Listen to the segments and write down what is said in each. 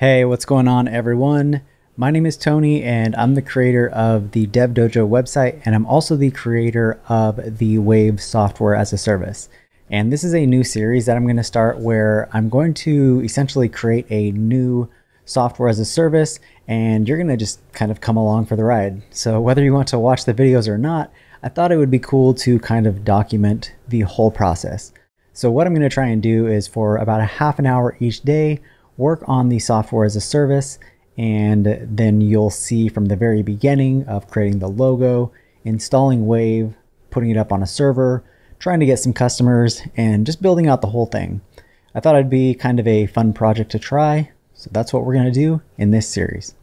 Hey, what's going on, everyone? My name is Tony, and I'm the creator of the Dev Dojo website, and I'm also the creator of the Wave software as a service. And this is a new series that I'm going to start where I'm going to essentially create a new software as a service, and you're going to just kind of come along for the ride. So whether you want to watch the videos or not, I thought it would be cool to kind of document the whole process. So what I'm going to try and do is for about a half an hour each day, work on the software as a service, and then you'll see from the very beginning of creating the logo, installing Wave, putting it up on a server, trying to get some customers, and just building out the whole thing. I thought it'd be kind of a fun project to try, so that's what we're going to do in this series.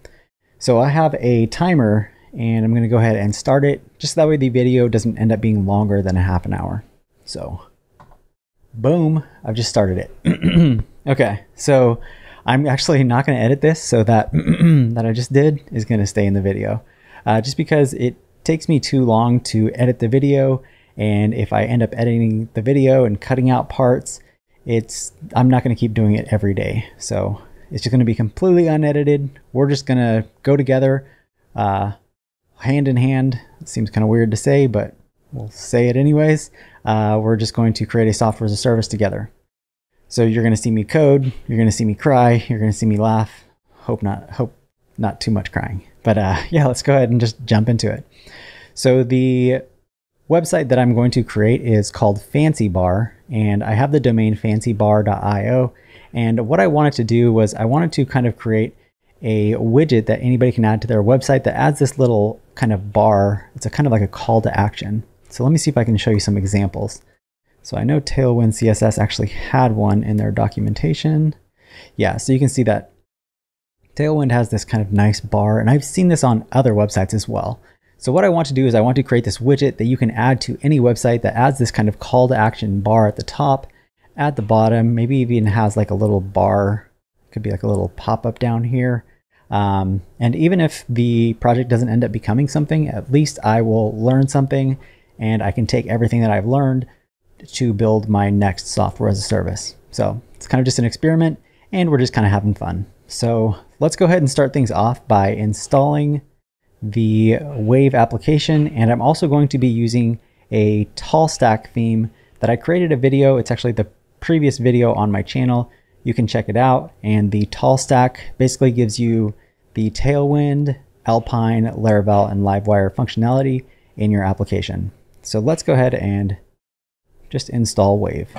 So I have a timer, and I'm going to go ahead and start it, just that way the video doesn't end up being longer than a half an hour. So boom, I've just started it. Okay, so I'm actually not going to edit this, so that that I just did is going to stay in the video, just because it takes me too long to edit the video, and if I end up editing the video and cutting out parts, I'm not going to keep doing it every day. So it's just going to be completely unedited. We're just going to go together hand in hand. It seems kind of weird to say, but we'll say it anyways. We're just going to create a software as a service together. So you're going to see me code, you're going to see me cry, you're going to see me laugh. Hope not too much crying. But yeah, let's go ahead and just jump into it. So the website that I'm going to create is called Fancy Bar, and I have the domain fancybar.io. And what I wanted to do was I wanted to kind of create a widget that anybody can add to their website that adds this little kind of bar. It's a kind of like a call to action. So let me see if I can show you some examples. So I know Tailwind CSS actually had one in their documentation. Yeah, so you can see that Tailwind has this kind of nice bar, and I've seen this on other websites as well. So what I want to do is I want to create this widget that you can add to any website that adds this kind of call to action bar at the top, at the bottom, maybe even has like a little bar, could be like a little pop-up down here. And even if the project doesn't end up becoming something, at least I will learn something, and I can take everything that I've learned to build my next software as a service. So it's kind of just an experiment, and we're just kind of having fun. So let's go ahead and start things off by installing the Wave application. And I'm also going to be using a tall stack theme that I created a video. It's actually the previous video on my channel. You can check it out. And the tall stack basically gives you the Tailwind, Alpine, Laravel, and Livewire functionality in your application. So let's go ahead and just install Wave.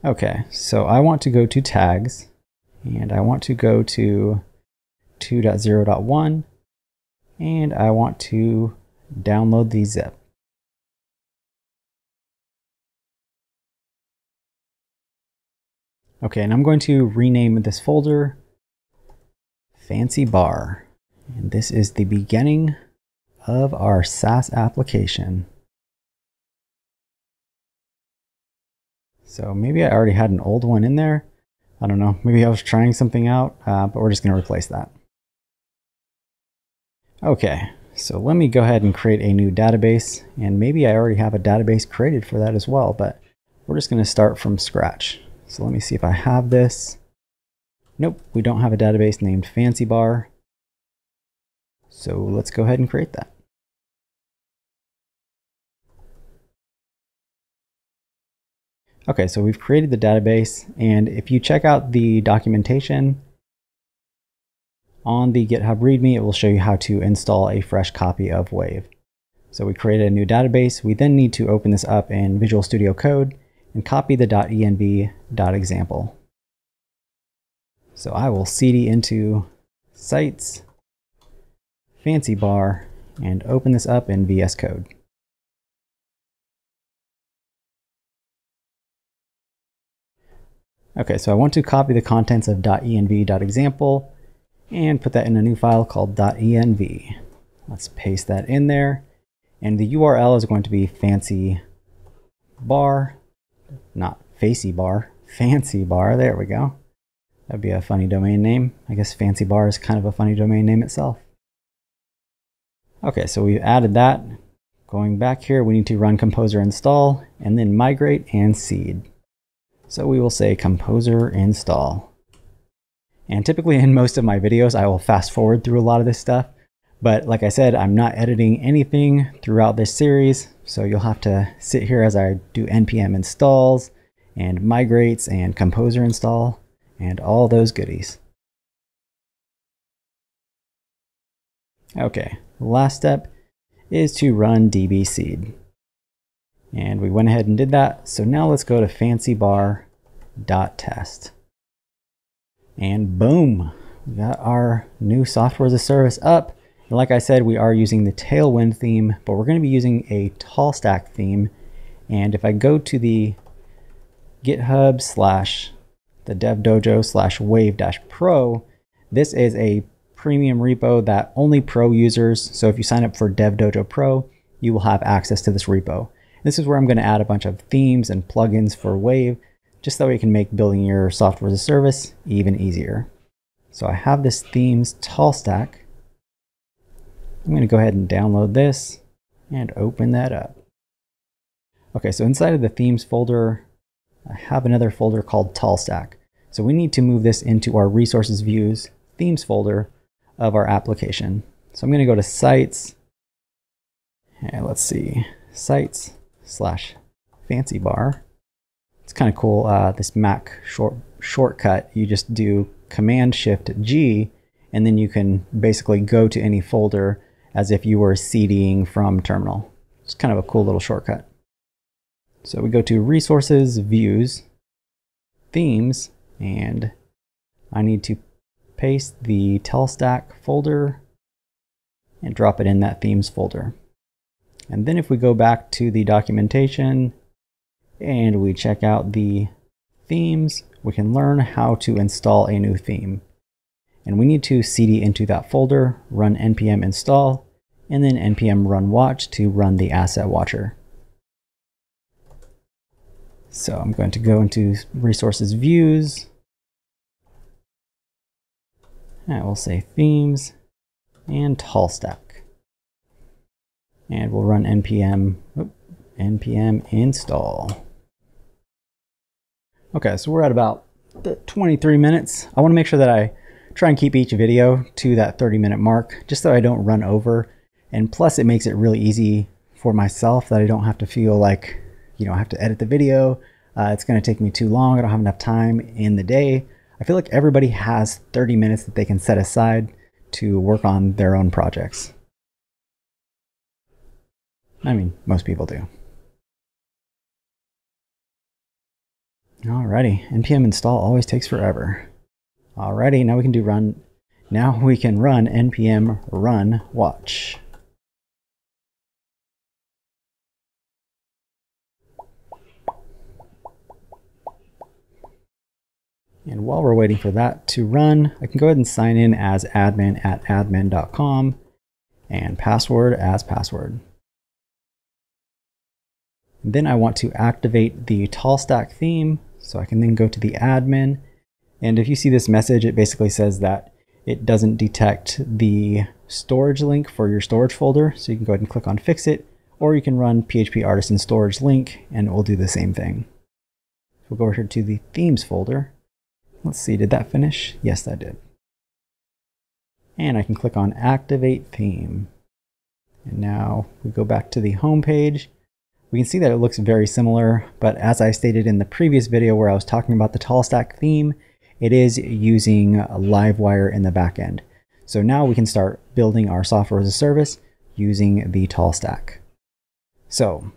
Okay, so I want to go to tags, and I want to go to 2.0.1, and I want to download the zip. Okay, and I'm going to rename this folder Fancy Bar, and this is the beginning of our SaaS application. So maybe I already had an old one in there. I don't know, maybe I was trying something out, but we're just going to replace that. Okay, so let me go ahead and create a new database, and maybe I already have a database created for that as well, but we're just going to start from scratch. So let me see if I have this. Nope, we don't have a database named Fancy Bar. So let's go ahead and create that. Okay, so we've created the database, and if you check out the documentation on the GitHub README, it will show you how to install a fresh copy of Wave. So we created a new database. We then need to open this up in Visual Studio Code and copy the .env.example. So I will cd into sites, Fancy Bar, and open this up in VS Code. Okay, so I want to copy the contents of .env.example and put that in a new file called .env. Let's paste that in there. And the URL is going to be Fancy Bar, not Facey Bar, Fancy Bar. There we go. That'd be a funny domain name. I guess Fancy Bar is kind of a funny domain name itself. Okay, so we've added that. Going back here, we need to run composer install and then migrate and seed. So we will say composer install. And typically in most of my videos, I will fast forward through a lot of this stuff. But like I said, I'm not editing anything throughout this series. So you'll have to sit here as I do npm installs and migrates and composer install and all those goodies. Okay, the last step is to run dbseed. And we went ahead and did that. So now let's go to fancybar.test. And boom, we got our new software as a service up. And like I said, we are using the Tailwind theme, but we're going to be using a tall stack theme. And if I go to the GitHub / the devdojo / wave-pro, this is a premium repo that only pro users. So if you sign up for DevDojo Pro, you will have access to this repo. This is where I'm going to add a bunch of themes and plugins for Wave, just so we can make building your software as a service even easier. So I have this themes tall stack. I'm going to go ahead and download this and open that up. Okay, so inside of the themes folder, I have another folder called tall stack. So we need to move this into our resources views themes folder of our application. So I'm going to go to sites, and let's see, sites / fancybar. It's kind of cool, this Mac shortcut, you just do Command-Shift-G, and then you can basically go to any folder as if you were CDing from terminal. It's kind of a cool little shortcut. So we go to resources, views, themes, and I need to paste the tall stack folder and drop it in that themes folder. And then if we go back to the documentation and we check out the themes, we can learn how to install a new theme. And we need to cd into that folder, run npm install, and then npm run watch to run the asset watcher. So I'm going to go into resources views, and we'll say themes and tall stack. And we'll run npm install. Okay, so we're at about 23 minutes. I want to make sure that I try and keep each video to that 30-minute mark, just so I don't run over. And plus it makes it really easy for myself that I don't have to feel like, I have to edit the video. It's going to take me too long. I don't have enough time in the day. I feel like everybody has 30 minutes that they can set aside to work on their own projects. I mean, most people do. Alrighty, npm install always takes forever. Alrighty, now we can run npm run watch. And while we're waiting for that to run, I can go ahead and sign in as admin@admin.com and password as password. And then I want to activate the tall stack theme, so I can then go to the admin. And if you see this message, it basically says that it doesn't detect the storage link for your storage folder. So you can go ahead and click on fix it, or you can run PHP artisan storage link and it will do the same thing. So we'll go over here to the themes folder. Let's see, did that finish? Yes, that did. And I can click on activate theme. And now we go back to the home page. We can see that it looks very similar, but as I stated in the previous video where I was talking about the tall stack theme, it is using Livewire in the back end. So now we can start building our software as a service using the tall stack. So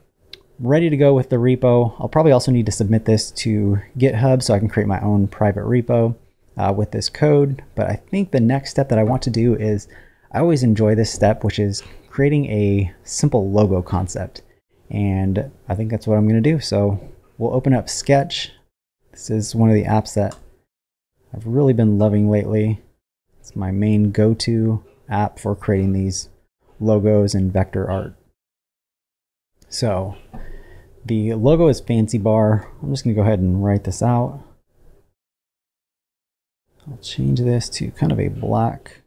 ready to go with the repo. I'll probably also need to submit this to GitHub so I can create my own private repo with this code. But I think the next step that I want to do is, I always enjoy this step, which is creating a simple logo concept. And I think that's what I'm going to do. So we'll open up Sketch. This is one of the apps that I've really been loving lately. It's my main go-to app for creating these logos and vector art. So the logo is Fancy Bar. I'm just going to go ahead and write this out. I'll change this to kind of a black.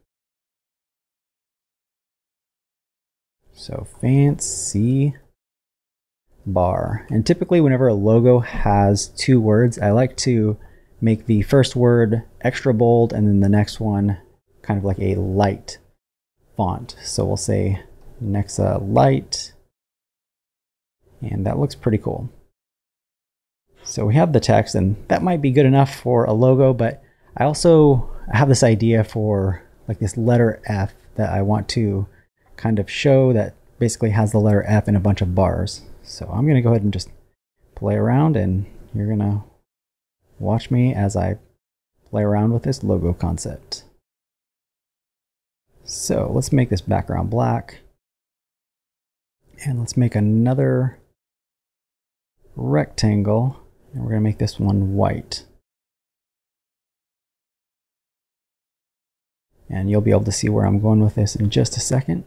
So Fancy bar. And typically whenever a logo has two words, I like to make the first word extra bold and then the next one kind of like a light font. So we'll say Nexa Light, and that looks pretty cool. So we have the text, and that might be good enough for a logo, but I also have this idea for like this letter F that I want to kind of show that basically has the letter F in a bunch of bars. So I'm going to go ahead and just play around, and you're going to watch me as I play around with this logo concept. So let's make this background black, and let's make another rectangle, and we're going to make this one white. And you'll be able to see where I'm going with this in just a second.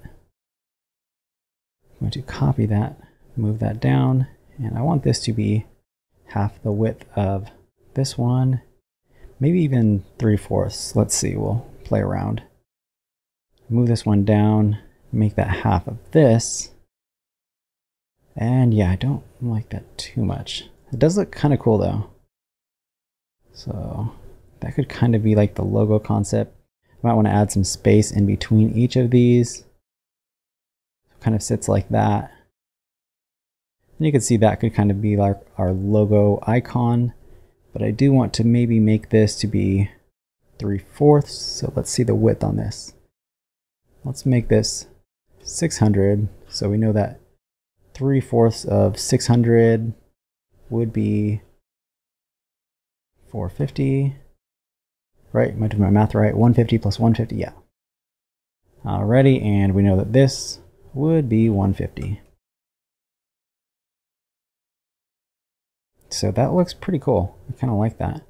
I'm going to copy that, move that down, and I want this to be half the width of this one, maybe even 3/4. Let's see, we'll play around. Move this one down, make that half of this. And yeah, I don't like that too much. It does look kind of cool though. So that could kind of be like the logo concept. Might want to add some space in between each of these. Kind of sits like that. And you can see that could kind of be like our logo icon. But I do want to maybe make this to be 3/4. So let's see the width on this. Let's make this 600. So we know that 3/4 of 600 would be 450. Right, am I doing my math right? 150 plus 150, yeah. Alrighty, and we know that this would be 150. So that looks pretty cool. I kind of like that.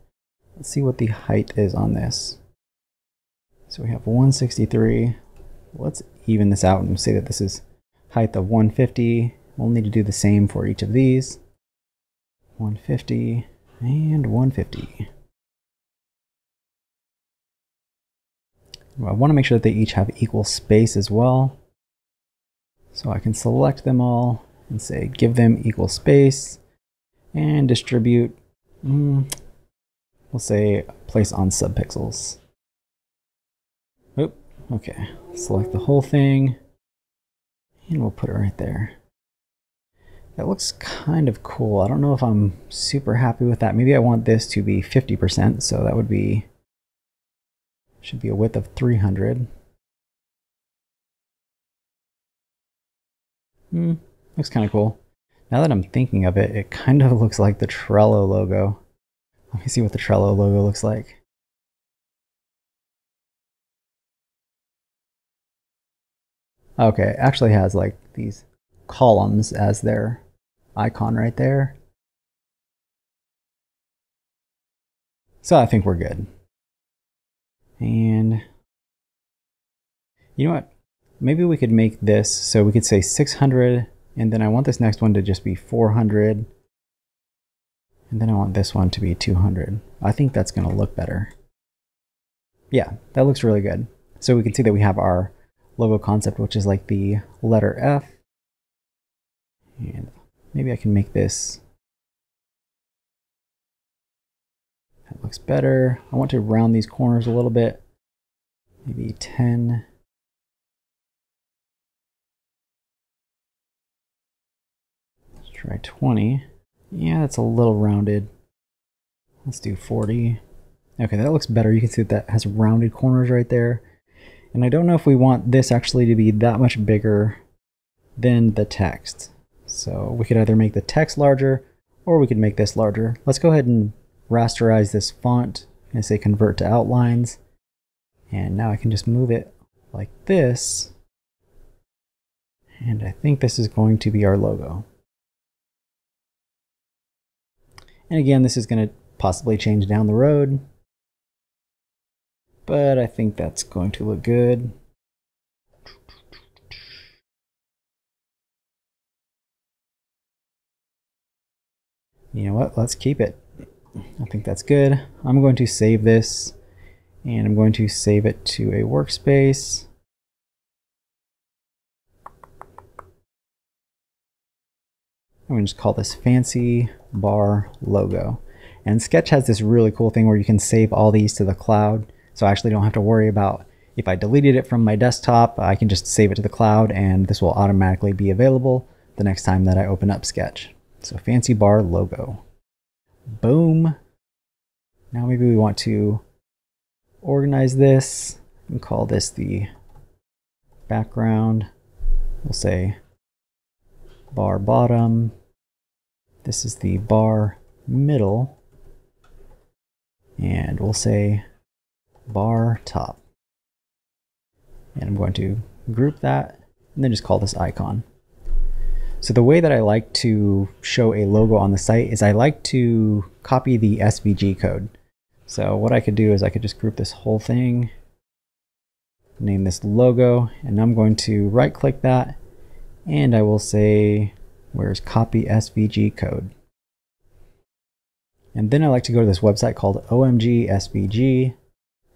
Let's see what the height is on this. So we have 163. Let's even this out and say that this is height of 150. We'll need to do the same for each of these. 150 and 150. I want to make sure that they each have equal space as well. So I can select them all and say give them equal space and distribute. We'll say place on subpixels. Oop, okay. Select the whole thing and we'll put it right there. That looks kind of cool. I don't know if I'm super happy with that. Maybe I want this to be 50%, so that would be should be a width of 300. Looks kind of cool. Now that I'm thinking of it, it kind of looks like the Trello logo. Let me see what the Trello logo looks like. Okay, it actually has like these columns as their icon right there. So I think we're good. And you know what? Maybe we could make this so we could say 600, and then I want this next one to just be 400, and then I want this one to be 200. I think that's going to look better. Yeah, that looks really good. So we can see that we have our logo concept, which is like the letter F. And maybe I can make this. That looks better. I want to round these corners a little bit. Maybe 10. Let's try 20. Yeah, that's a little rounded. Let's do 40. Okay, that looks better. You can see that has rounded corners right there. And I don't know if we want this actually to be that much bigger than the text. So we could either make the text larger or we could make this larger. Let's go ahead and rasterize this font and say convert to outlines. And now I can just move it like this. And I think this is going to be our logo. And again, this is going to possibly change down the road, but I think that's going to look good. You know what? Let's keep it. I think that's good. I'm going to save this, and I'm going to save it to a workspace. I'm going to just call this fancy bar logo. And Sketch has this really cool thing where you can save all these to the cloud. So I actually don't have to worry about if I deleted it from my desktop, I can just save it to the cloud and this will automatically be available the next time that I open up Sketch. So fancy bar logo. Boom. Now maybe we want to organize this and call this the background. We'll say bar bottom. This is the bar middle. And we'll say bar top. And I'm going to group that and then just call this icon. So the way that I like to show a logo on the site is I like to copy the SVG code. So what I could do is I could just group this whole thing, name this logo, and I'm going to right click that and I will say, where's copy SVG code? And then I like to go to this website called OMG SVG.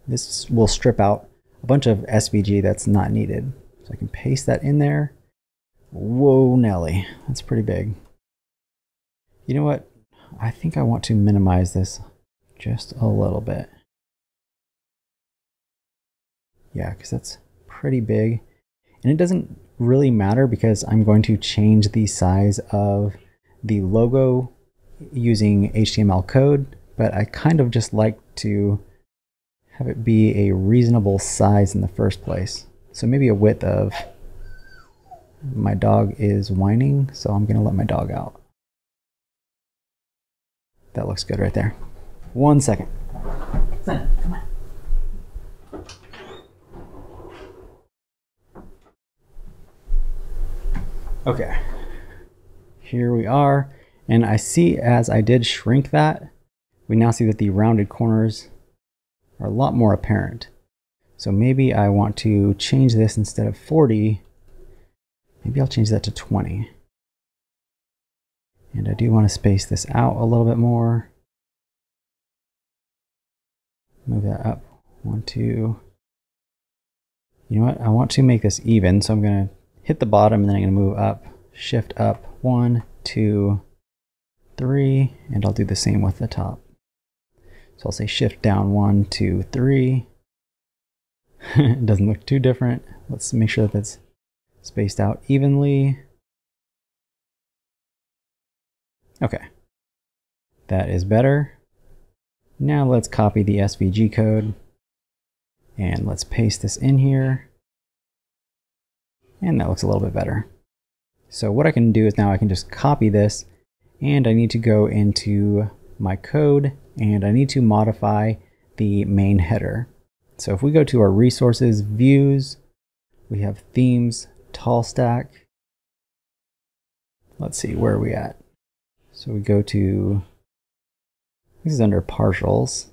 This will strip out a bunch of SVG that's not needed. So I can paste that in there. Whoa, Nelly, that's pretty big. You know what? I think I want to minimize this just a little bit. Yeah, because that's pretty big. And it doesn't really matter because I'm going to change the size of the logo using HTML code, but I kind of just like to have it be a reasonable size in the first place. So maybe a width of, my dog is whining, so I'm gonna let my dog out. That looks good right there. 1 second. Son, come on. Okay, here we are. And I see as I did shrink that, we now see that the rounded corners are a lot more apparent. So maybe I want to change this instead of 40, maybe I'll change that to 20. And I do want to space this out a little bit more. Move that up, 1, 2. You know what, I want to make this even, so I'm gonna hit the bottom and then I'm gonna move up, shift up, 1, 2, 3, and I'll do the same with the top. So I'll say shift down 1, 2, 3. It doesn't look too different. Let's make sure that that's spaced out evenly. Okay, that is better. Now let's copy the SVG code and let's paste this in here. And that looks a little bit better. So what I can do is now I can just copy this and I need to go into my code and I need to modify the main header. So if we go to our resources, views, we have themes, tall stack. Let's see, where are we at? So we go to, this is under partials,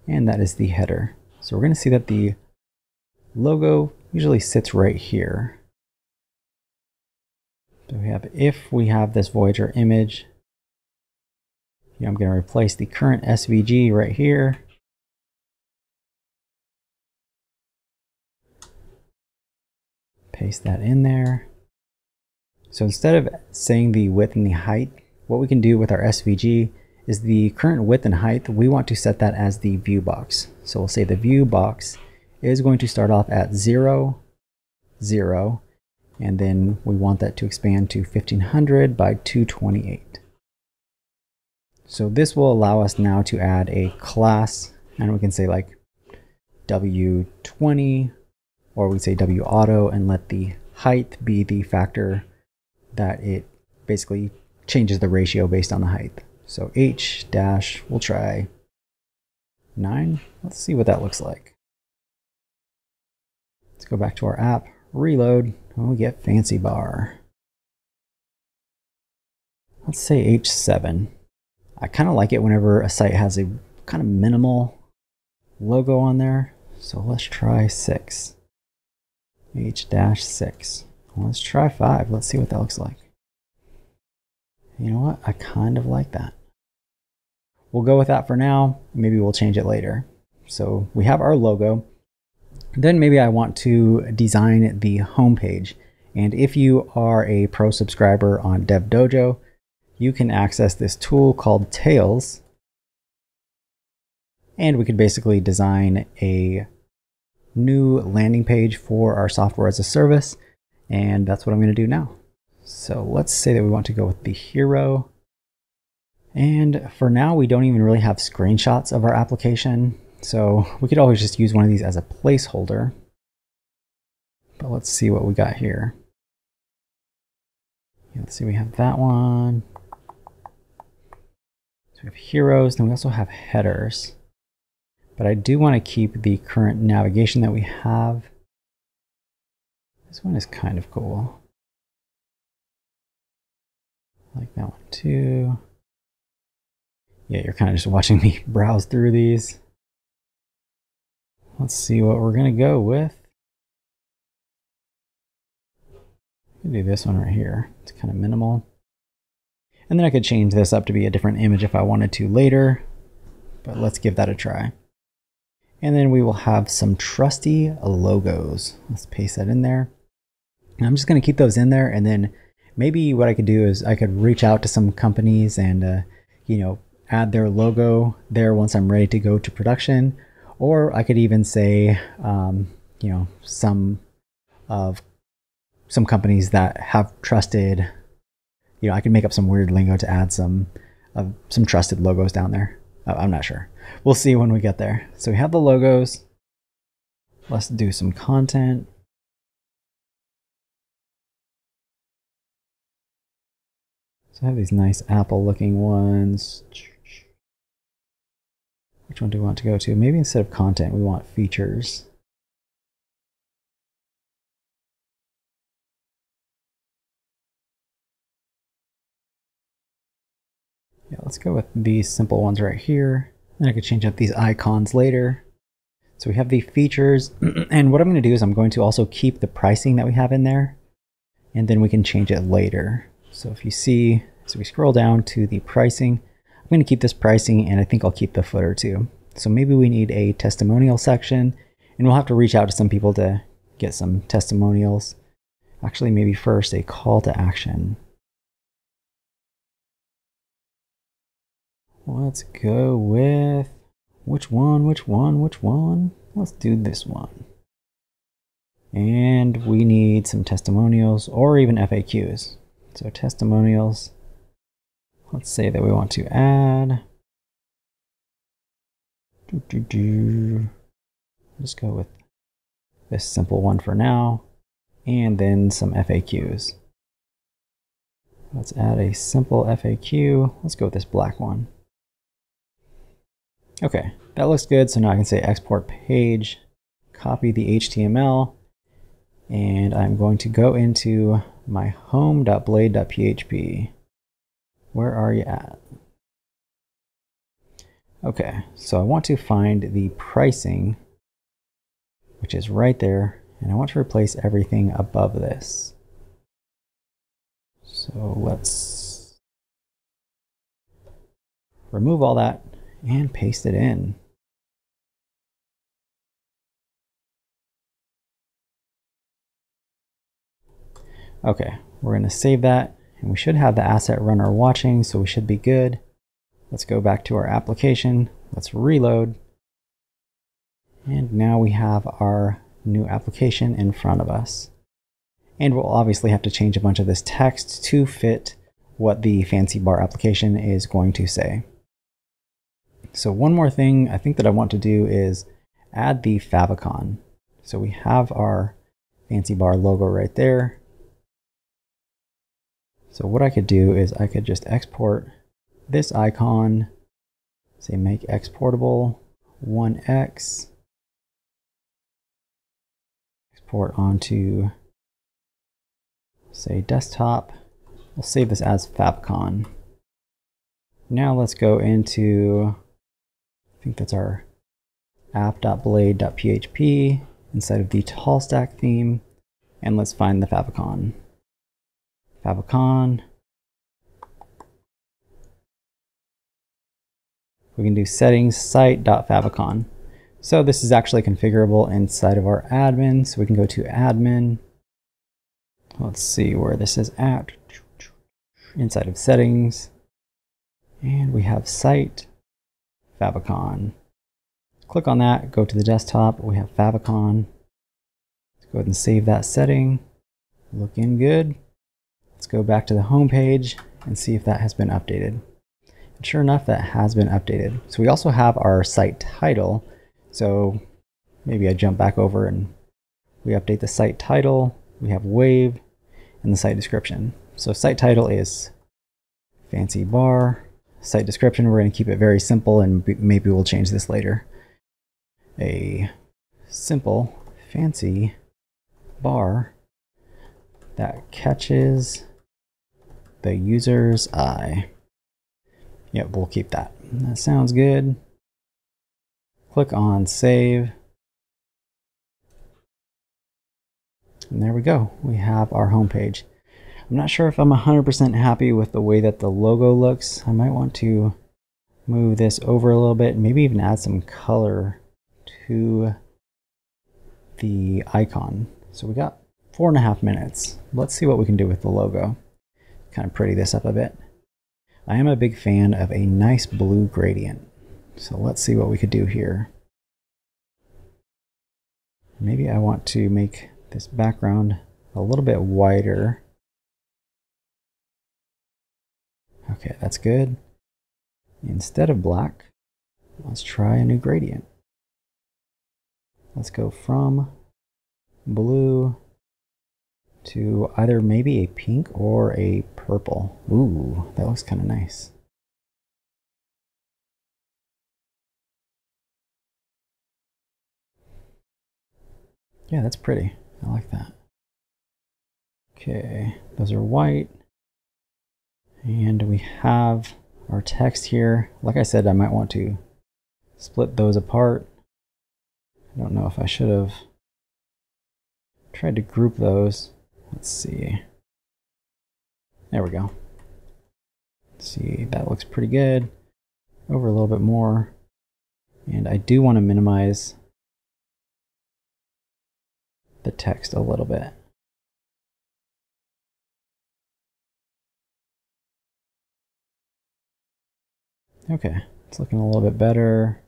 and that is the header. So we're going to see that the logo usually sits right here. So we have, if we have this Voyager image, I'm going to replace the current SVG right here. Paste that in there. So instead of saying the width and the height, what we can do with our SVG is the current width and height, we want to set that as the view box. So we'll say the view box is going to start off at 0, 0, and then we want that to expand to 1500 by 228. So this will allow us now to add a class, and we can say like W20, or we say W auto, and let the height be the factor that it basically changes the ratio based on the height. So H dash, we'll try 9. Let's see what that looks like. Let's go back to our app, reload, and we get fancy bar. Let's say H7. I kind of like it whenever a site has a kind of minimal logo on there. So let's try 6. H-6. Let's try 5. Let's see what that looks like. You know what? I kind of like that. We'll go with that for now. Maybe we'll change it later. So we have our logo. Then maybe I want to design the home page. And if you are a pro subscriber on Dev Dojo, you can access this tool called Tails. And we could basically design a new landing page for our software as a service. And that's what I'm going to do now. So let's say that we want to go with the hero. And for now, we don't even really have screenshots of our application. So we could always just use one of these as a placeholder. But let's see what we got here. Let's see, we have that one. So we have heroes, then we also have headers. But I do want to keep the current navigation that we have. This one is kind of cool. I like that one too. Yeah, you're kind of just watching me browse through these. Let's see what we're going to go with. Do this one right here. It's kind of minimal. And then I could change this up to be a different image if I wanted to later, but let's give that a try. And then we will have some trusty logos. Let's paste that in there. And I'm just going to keep those in there, and then maybe what I could do is I could reach out to some companies and you know, add their logo there once I'm ready to go to production. Or I could even say you know, some companies that have trusted, you know, I can make up some weird lingo to add some trusted logos down there. I'm not sure. We'll see when we get there. So we have the logos. Let's do some content. So I have these nice Apple looking ones. Which one do we want to go to? Maybe instead of content, we want features. Yeah, let's go with these simple ones right here. Then I could change up these icons later. So we have the features, and what I'm going to do is I'm going to also keep the pricing that we have in there, and then we can change it later. So if you see, so we scroll down to the pricing, I'm going to keep this pricing, and I think I'll keep the footer too. So maybe we need a testimonial section, and we'll have to reach out to some people to get some testimonials. Actually, maybe first a call to action. Let's go with, which one? Let's do this one. And we need some testimonials or even FAQs. So testimonials, let's say that we want to add. Just go with this simple one for now. And then some FAQs. Let's add a simple FAQ. Let's go with this black one. Okay, that looks good. So now I can say export page, copy the HTML, and I'm going to go into my home.blade.php. Where are you at? Okay, so I want to find the pricing, which is right there, and I want to replace everything above this. So let's remove all that and paste it in. Okay, we're going to save that, and we should have the asset runner watching, so we should be good. Let's go back to our application. Let's reload. And now we have our new application in front of us. And we'll obviously have to change a bunch of this text to fit what the fancy bar application is going to say. So one more thing I think that I want to do is add the favicon. So we have our fancy bar logo right there. So what I could do is I could just export this icon, say make exportable 1x, export onto, say, desktop. We'll save this as favicon. Now let's go into, I think that's our app.blade.php inside of the tall stack theme, and let's find the favicon. Favicon. We can do settings site.favicon. So this is actually configurable inside of our admin. So we can go to admin. Let's see where this is at. Inside of settings. And we have site, Favicon. Click on that, go to the desktop. We have Favicon. Let's go ahead and save that setting. Looking good. Let's go back to the home page and see if that has been updated. And sure enough, that has been updated. So we also have our site title. So maybe I jump back over and we update the site title. We have Wave and the site description. So site title is fancy bar. Site description, we're going to keep it very simple, and maybe we'll change this later. A simple, fancy bar that catches the user's eye. Yep, we'll keep that. That sounds good. Click on save. And there we go. We have our home page. I'm not sure if I'm 100% happy with the way that the logo looks. I might want to move this over a little bit, maybe even add some color to the icon. So we got 4.5 minutes. Let's see what we can do with the logo. Kind of pretty this up a bit. I am a big fan of a nice blue gradient. So let's see what we could do here. Maybe I want to make this background a little bit wider. Okay, that's good. Instead of black, let's try a new gradient. Let's go from blue to either maybe a pink or a purple. Ooh, that looks kind of nice. Yeah, that's pretty. I like that. Okay, those are white. And we have our text here. Like I said, I might want to split those apart. I don't know if I should have tried to group those. Let's see. There we go. Let's see, that looks pretty good. Over a little bit more. And I do want to minimize the text a little bit. Okay, it's looking a little bit better.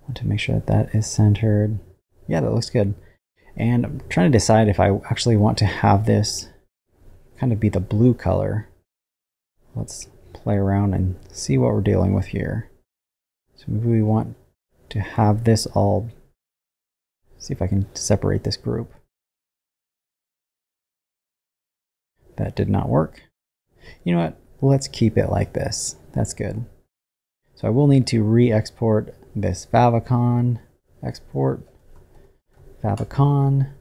Want to make sure that that is centered. Yeah, that looks good. And I'm trying to decide if I actually want to have this kind of be the blue color. Let's play around and see what we're dealing with here. So maybe we want to have this all, see if I can separate this group. That did not work. You know what? Let's keep it like this. That's good. So I will need to re-export this Favicon. Export Favicon.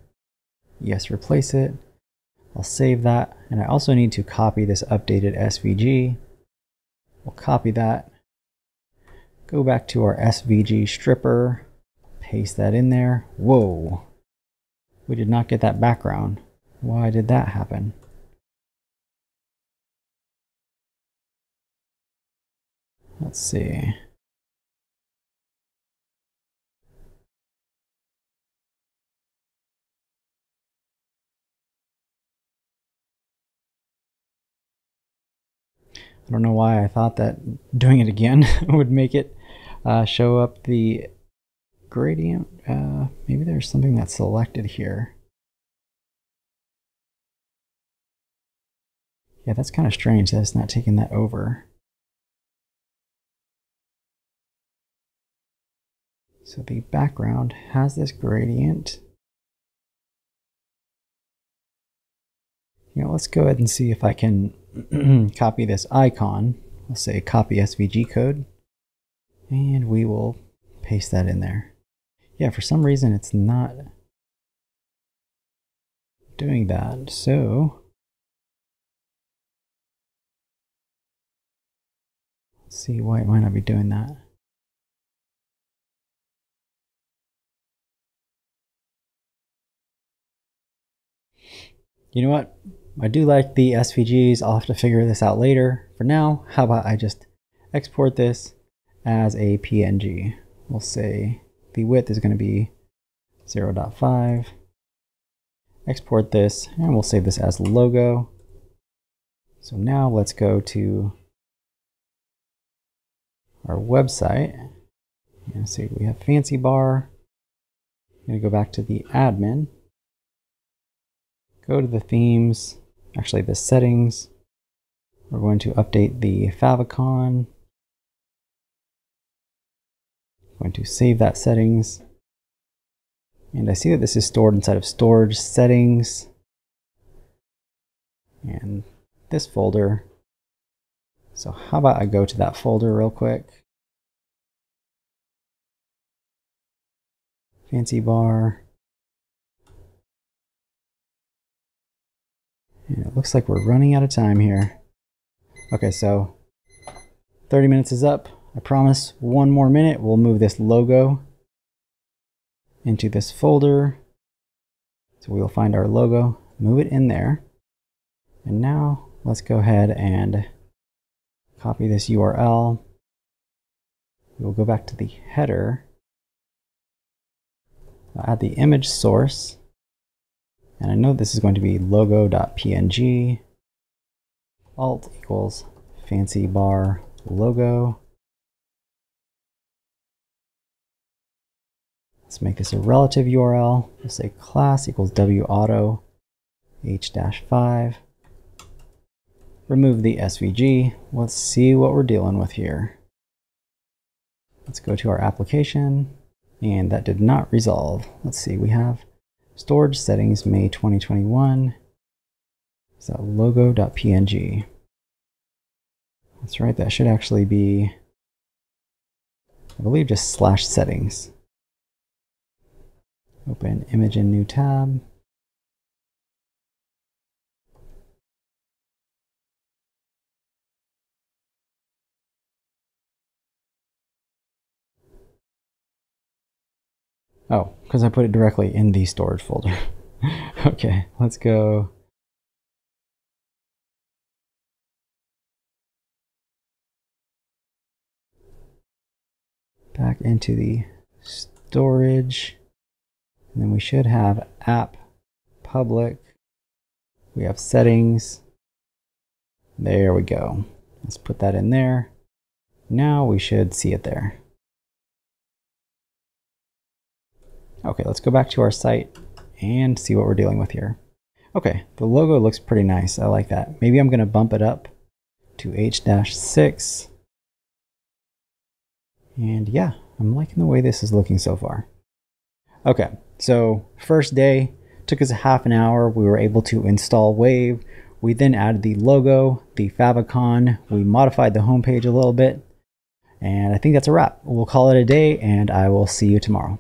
Yes, replace it. I'll save that. And I also need to copy this updated SVG. We'll copy that. Go back to our SVG stripper. Paste that in there. Whoa. We did not get that background. Why did that happen? Let's see. I don't know why I thought that doing it again would make it show up the gradient. Maybe there's something that's selected here. Yeah, that's kind of strange that it's not taking that over. So the background has this gradient. You know, let's go ahead and see if I can copy this icon. Let's say copy SVG code, and we will paste that in there. Yeah, for some reason it's not doing that. So let's see why it might not be doing that. You know what? I do like the SVGs. I'll have to figure this out later. For now, how about I just export this as a PNG. We'll say the width is going to be 0.5. Export this, and we'll save this as logo. So now let's go to our website. And see, we have fancy bar. I'm going to go back to the admin. Go to the themes, actually the settings. We're going to update the Favicon. I'm going to save that settings. And I see that this is stored inside of storage settings. And this folder. So how about I go to that folder real quick. Fancy bar. And it looks like we're running out of time here. Okay, so 30 minutes is up. I promise one more minute. We'll move this logo into this folder. So we'll find our logo, move it in there. And now let's go ahead and copy this URL. We'll go back to the header. I'll add the image source. And I know this is going to be logo.png. Alt equals fancy bar logo. Let's make this a relative URL. We'll say class equals wauto h-5. Remove the SVG. Let's see what we're dealing with here. Let's go to our application, and that did not resolve. Let's see, we have storage settings May 2021. Is that logo.png? That's right, that should actually be, I believe, just /settings. Open image in new tab. Oh, because I put it directly in the storage folder. Okay, let's go. Back into the storage. And then we should have app public. We have settings. There we go. Let's put that in there. Now we should see it there. Okay, let's go back to our site and see what we're dealing with here. Okay, the logo looks pretty nice. I like that. Maybe I'm going to bump it up to H-6. And yeah, I'm liking the way this is looking so far. Okay, so first day, took us a half an hour. We were able to install Wave. We then added the logo, the favicon. We modified the homepage a little bit. And I think that's a wrap. We'll call it a day, and I will see you tomorrow.